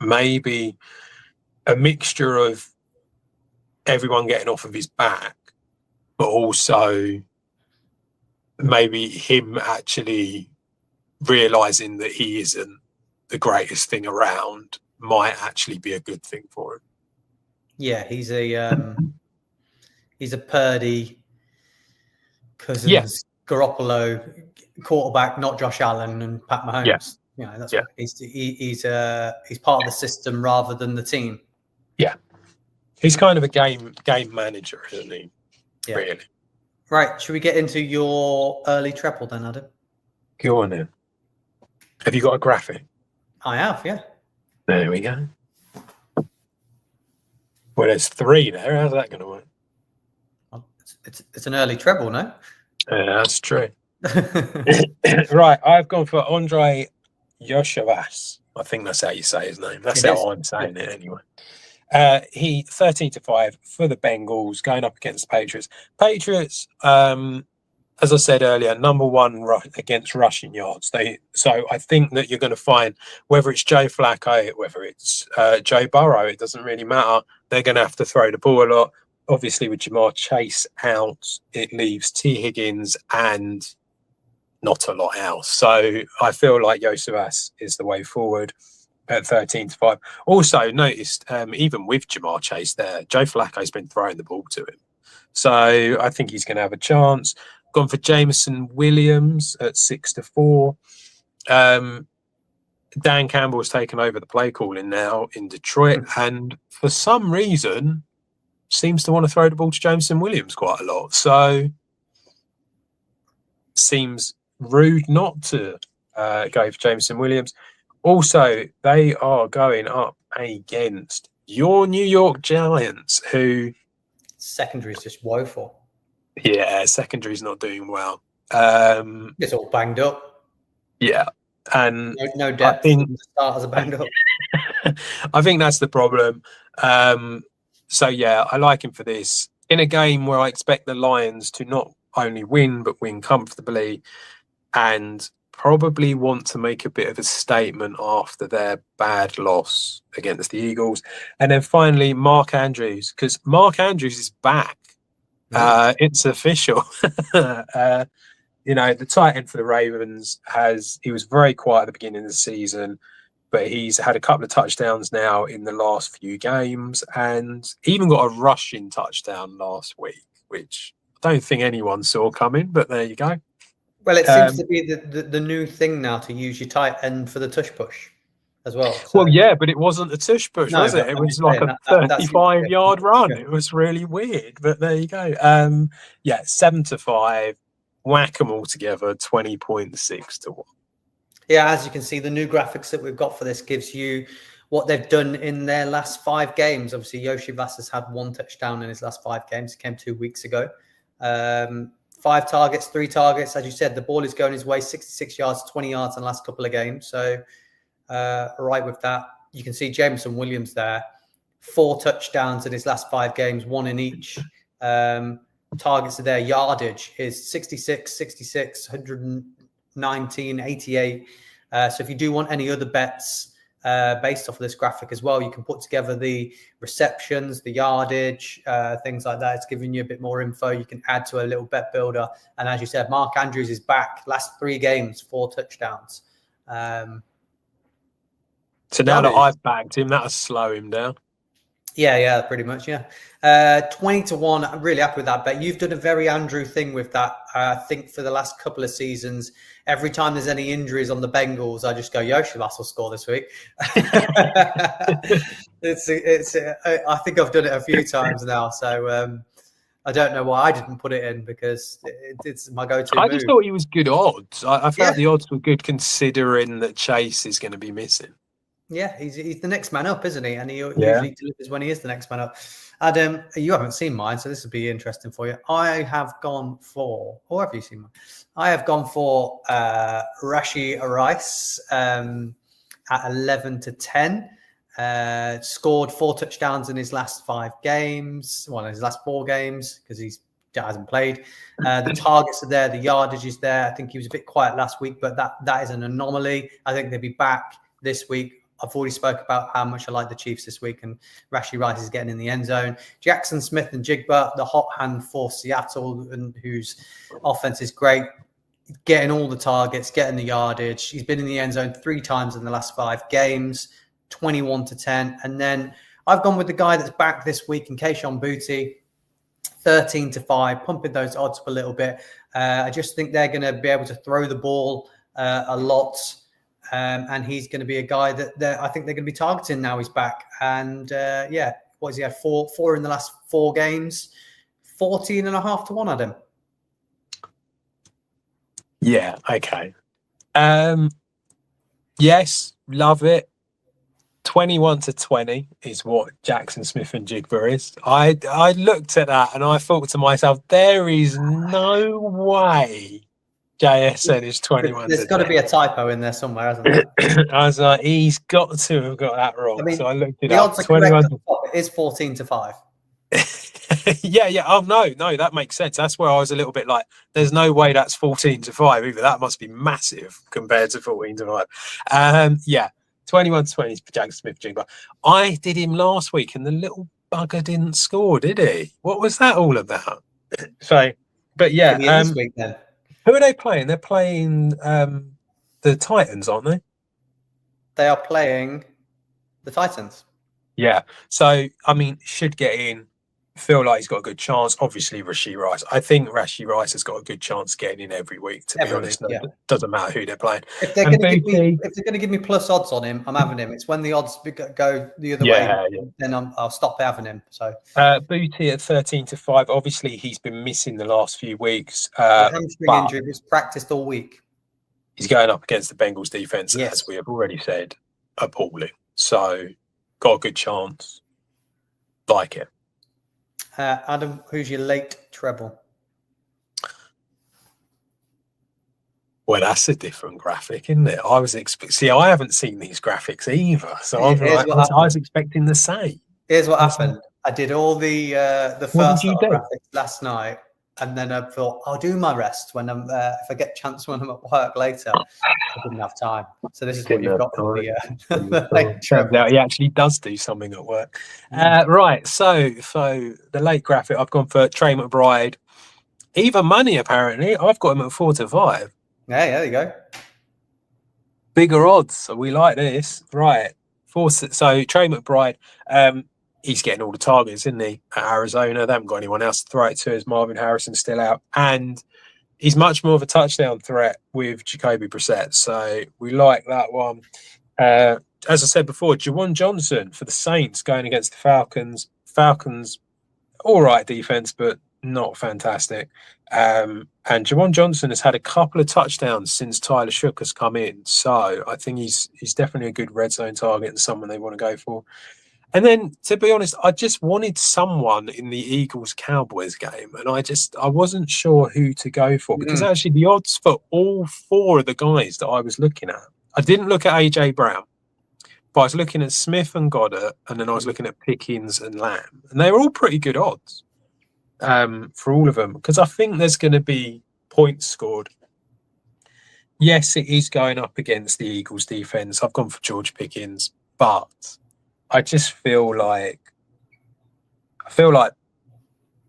maybe a mixture of everyone getting off of his back, but also maybe him actually realizing that he isn't the greatest thing around might actually be a good thing for him. Yeah, he's a Purdy, Cousins, Garoppolo quarterback, not Josh Allen and Pat Mahomes. Yeah. You know, that's what he's part of the system rather than the team. Yeah, he's kind of a game manager, isn't he? Yeah. Really. Right. Should we get into your early treble then, Adam? Go on then. Have you got a graphic? I have, yeah. There we go. Well, there's 3 there. How's that going to work? Well, it's an early treble, no? That's true. Right, I've gone for Andre Yoshavas. I think that's how you say his name. That's how I'm saying it anyway. He 13-5 for the Bengals, going up against the Patriots. Patriots, as I said earlier, number 1 against rushing yards. So I think that you're going to find, whether it's Joe Flacco, whether it's Joe Burrow, it doesn't really matter. They're going to have to throw the ball a lot. Obviously, with Jamar Chase out, it leaves T. Higgins and not a lot else. So I feel like Yoshavas is the way forward at 13-5. Also noticed, even with Jamar Chase there, Joe Flacco's been throwing the ball to him. So I think he's going to have a chance. Gone for Jameson Williams at 6-4. Dan Campbell's taken over the play calling now in Detroit, and for some reason seems to want to throw the ball to Jameson Williams quite a lot. So seems rude not to go for Jameson Williams. Also, they are going up against your New York Giants, who secondary is just woeful. Yeah, secondary's not doing well. It's all banged up. Yeah, and no depth. I think the starters are banged up. I think that's the problem. So yeah, I like him for this in a game where I expect the Lions to not only win but win comfortably, and probably want to make a bit of a statement after their bad loss against the Eagles. And then finally, Mark Andrews, because Mark Andrews is back It's official. The tight end for the Ravens he was very quiet at the beginning of the season, but he's had a couple of touchdowns now in the last few games, and even got a rushing touchdown last week, which I don't think anyone saw coming, but there you go. Well, it seems to be the new thing now to use your tight end for the tush push as well. So. Well, yeah, but it wasn't a tush push, was it? It was like a 35-yard run. It was really weird, but there you go. 7-5, whack them all together, 20.6 to 1. Yeah, as you can see, the new graphics that we've got for this gives you what they've done in their last 5 games. Obviously, Yoshi Vass has had 1 touchdown in his last 5 games. He came 2 weeks ago. 5 targets, 3 targets. As you said, the ball is going his way, 66 yards, 20 yards in the last couple of games. So, right with that. You can see Jameson Williams there. 4 touchdowns in his last 5 games, 1 in each. Targets are there. Yardage is 66, 66, 119, 88. So if you do want any other bets based off of this graphic as well, you can put together the receptions, the yardage, things like that. It's giving you a bit more info. You can add to a little bet builder. And as you said, Mark Andrews is back. Last 3 games, 4 touchdowns. So now that I've backed him, that'll slow him down. Yeah, pretty much, yeah. 20 to 1, I'm really happy with that bet. You've done a very Andrew thing with that. I think for the last couple of seasons, every time there's any injuries on the Bengals, I just go, Yoshi Vass will score this week. I think I've done it a few times now, so I don't know why I didn't put it in, because it's my go-to I just thought he was good odds. I felt the odds were good considering that Chase is going to be missing. Yeah, he's the next man up, isn't he? And he usually delivers when he is the next man up. Adam, you haven't seen mine, so this will be interesting for you. I have gone for, or have you seen mine? I have gone for Rashee Rice at 11 to 10. Scored 4 touchdowns in his last 5 games. Well, in his last 4 games, because he hasn't played. The targets are there. The yardage is there. I think he was a bit quiet last week, but that is an anomaly. I think they'll be back this week. I've already spoke about how much I like the Chiefs this week, and Rashee Rice is getting in the end zone. Jackson Smith and Jigba, the hot hand for Seattle, and whose offense is great, getting all the targets, getting the yardage. He's been in the end zone 3 times in the last 5 games, 21 to 10. And then I've gone with the guy that's back this week in Kayshon Boutte, 13 to 5, pumping those odds up a little bit. I just think they're going to be able to throw the ball a lot. And he's going to be a guy that I think they're going to be targeting now he's back. And what has he had? Four in the last 4 games, 14.5 to 1, Adam. Yeah, okay. Yes, love it. 21 to 20 is what Jackson Smith and Jigba is. I looked at that and I thought to myself, there is no way JSN is 21. There's got to be a typo in there somewhere, hasn't there? I was like, he's got to have got that wrong. I mean, so I looked it up. The odds are correct. It is 14 to 5. Yeah. Oh no, that makes sense. That's where I was a little bit like, there's no way that's 14 to 5 either. That must be massive compared to 14 to 5. 21 to 20 for Jackson Smith Jigba. I did him last week and the little bugger didn't score, did he? What was that all about? But yeah. This week then. Who are they playing? They're playing the Titans, aren't they? They are playing the Titans. Yeah. So, I mean, should get in. Feel like he's got a good chance. Obviously, Rashee Rice. I think Rashee Rice has got a good chance getting in every week, to be honest. Yeah. It doesn't matter who they're playing. If they're going to give me plus odds on him, I'm having him. It's when the odds go the other way, then I'll stop having him. So Boutte at 13 to 5. Obviously, he's been missing the last few weeks. Hamstring injury was practiced all week. He's going up against the Bengals defense, as we have already said, appalling. So, got a good chance. Like it. Adam, who's your late treble? Well, that's a different graphic, isn't it? I was I haven't seen these graphics either, so I was expecting the same. Here's what happened. I did all the first graphics last night, And then I thought I'll do my rest when I'm if I get a chance when I'm at work later. I didn't have time, so this is what you've got for the late Turns out trebles. he actually does do something at work. Right, so the late graphic, I've gone for Trey McBride. Even money, apparently. I've got him at 4-5. Yeah, there you go. Bigger odds. So we like this. Right. So Trey McBride, he's getting all the targets, isn't he, at Arizona? They haven't got anyone else to throw it to as Marvin Harrison's still out. And he's much more of a touchdown threat with Jacoby Brissett. So we like that one. As I said before, Juwan Johnson for the Saints going against the Falcons. Falcons, all right defense, but not fantastic. And Juwan Johnson has had a couple of touchdowns since Tyler Shook has come in. So I think he's definitely a good red zone target and someone they want to go for. And then, to be honest, I just wanted someone in the Eagles-Cowboys game, and I wasn't sure who to go for because actually the odds for all four of the guys that I was looking at, I didn't look at AJ Brown, but I was looking at Smith and Goddard, and then I was looking at Pickens and Lamb, and they were all pretty good odds for all of them because I think there's going to be points scored. Yes, it is going up against the Eagles defense. I've gone for George Pickens, but I just feel like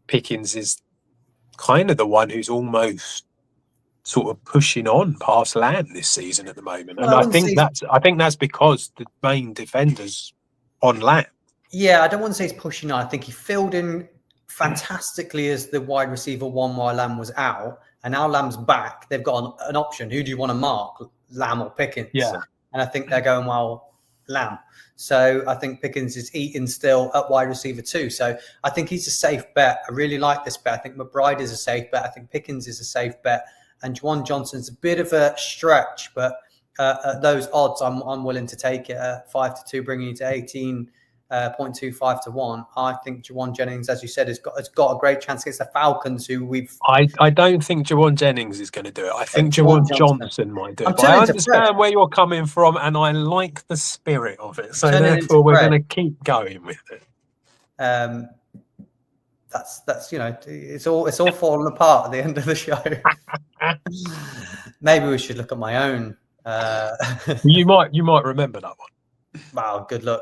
Pickens is kind of the one who's almost sort of pushing on past Lamb this season at the moment, and I think that's because the main defender's on Lamb. Yeah, I don't want to say he's pushing on. I think he filled in fantastically as the wide receiver one while Lamb was out, and now Lamb's back. They've got an option. Who do you want to mark, Lamb or Pickens? Yeah, and I think they're going Lamb. So I think Pickens is eating still at wide receiver too. So I think he's a safe bet. I really like this bet. I think McBride is a safe bet. I think Pickens is a safe bet. And Juwan Johnson's a bit of a stretch, but at those odds, I'm willing to take it at 5-2, bringing you to 18.25 to 1. I think Juwan Jennings, as you said, has got a great chance against the Falcons, who we've. I don't think Juwan Jennings is going to do it. I think Juwan Johnson might do it. But I understand where you're coming from, and I like the spirit of it. So therefore, we're going to keep going with it. That's it's all falling apart at the end of the show. Maybe we should look at my own. You might remember that one. Wow, good luck.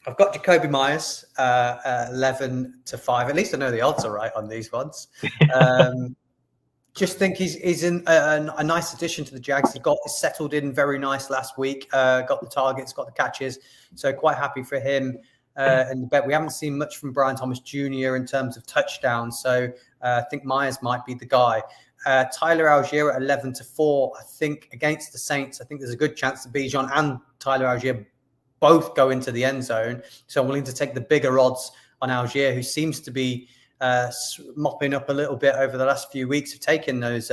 I've got Jacoby Myers 11-5. At least I know the odds are right on these ones. Just think he's in a nice addition to the Jags. He got settled in very nice last week. Got the targets, got the catches. So quite happy for him. And the bet we haven't seen much from Brian Thomas Jr. in terms of touchdowns. So I think Myers might be the guy. Tyler Algier at 11-4. I think against the Saints, I think there's a good chance that Bijan and Tyler Algier both go into the end zone. So I'm willing to take the bigger odds on Algier, who seems to be mopping up a little bit over the last few weeks of taking those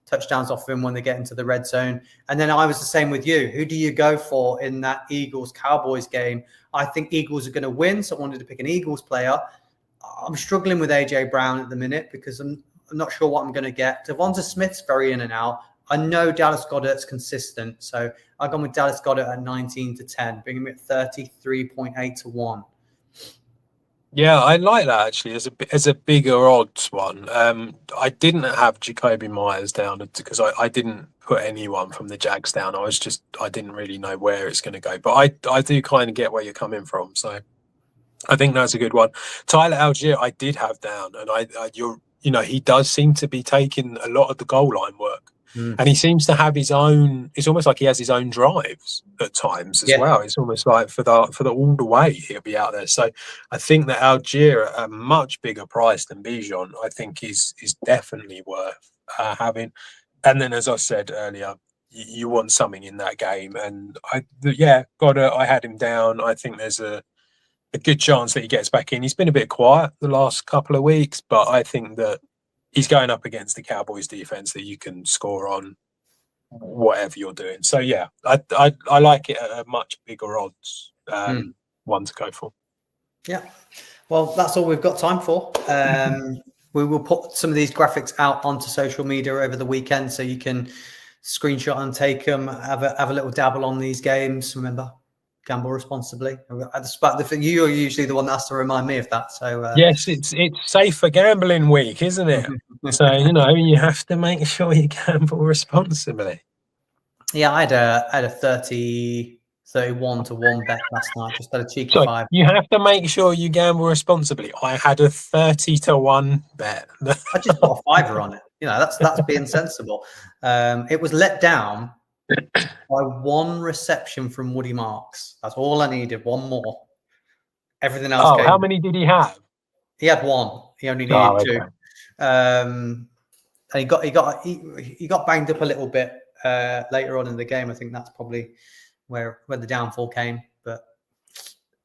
touchdowns off him when they get into the red zone. And then I was the same with you. Who do you go for in that Eagles-Cowboys game? I think Eagles are going to win, so I wanted to pick an Eagles player. I'm struggling with AJ Brown at the minute because I'm not sure what I'm going to get. Devonta Smith's very in and out. I know Dallas Goedert's consistent, so I've gone with Dallas Goedert at 19-10, bringing me at 33.8 to 1. Yeah, I like that actually as a bigger odds one. I didn't have Jacoby Myers down because I didn't put anyone from the Jags down. I didn't really know where it's going to go, but I do kind of get where you're coming from. So I think that's a good one. Tyler Algier, I did have down, and he does seem to be taking a lot of the goal line work. And he seems to have his own. It's almost like he has his own drives at times as well. It's almost like for the all the way he'll be out there. So I think that Algier at a much bigger price than Bijan, I think is definitely worth having. And then, as I said earlier, you want something in that game. And I had him down. I think there's a good chance that he gets back in. He's been a bit quiet the last couple of weeks, but I think that he's going up against the Cowboys defense that you can score on whatever you're doing. So yeah, I like it at a much bigger odds one to go for. Yeah, well, that's all we've got time for. We will put some of these graphics out onto social media over the weekend, so you can screenshot and take them, have a little dabble on these games. Remember, gamble responsibly. I suspect you're usually the one that has to remind me of that. So yes, it's safer gambling week, isn't it? So you have to make sure you gamble responsibly. Yeah, I had a 31 to 1 bet last night. Just had a cheeky So 5. you have to make sure you gamble responsibly. I had a 30 to 1 bet. I just put a fiver on it. That's being sensible. It was let down by 1 reception from Woody Marks. That's all I needed. 1 more. Everything else came. How many did he have? He had 1. He only needed 2. Okay. And he got banged up a little bit later on in the game. I think that's probably where the downfall came. But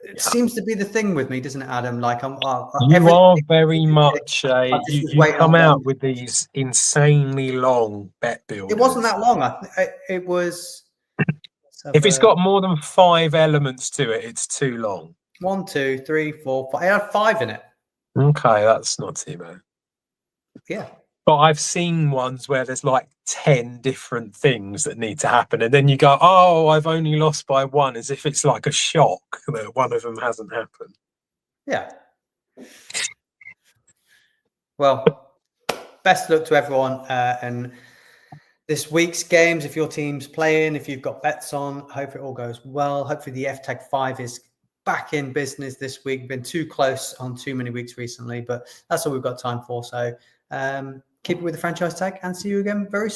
it seems to be the thing with me, doesn't it, Adam? Like you are very much you come out with these these insanely long bet builders. It wasn't that long. It was. If it's got more than 5 elements to it, it's too long. 1, 2, 3, 4, 5. I had 5 in it. Okay, that's not too bad. Yeah. But I've seen ones where there's like 10 different things that need to happen. And then you go, oh, I've only lost by 1, as if it's like a shock that one of them hasn't happened. Yeah. Well, best luck to everyone. And this week's games, if your team's playing, if you've got bets on, I hope it all goes well. Hopefully the FTAG5 is back in business this week. We've been too close on too many weeks recently, but that's all we've got time for. So keep it with the franchise tag and see you again very soon.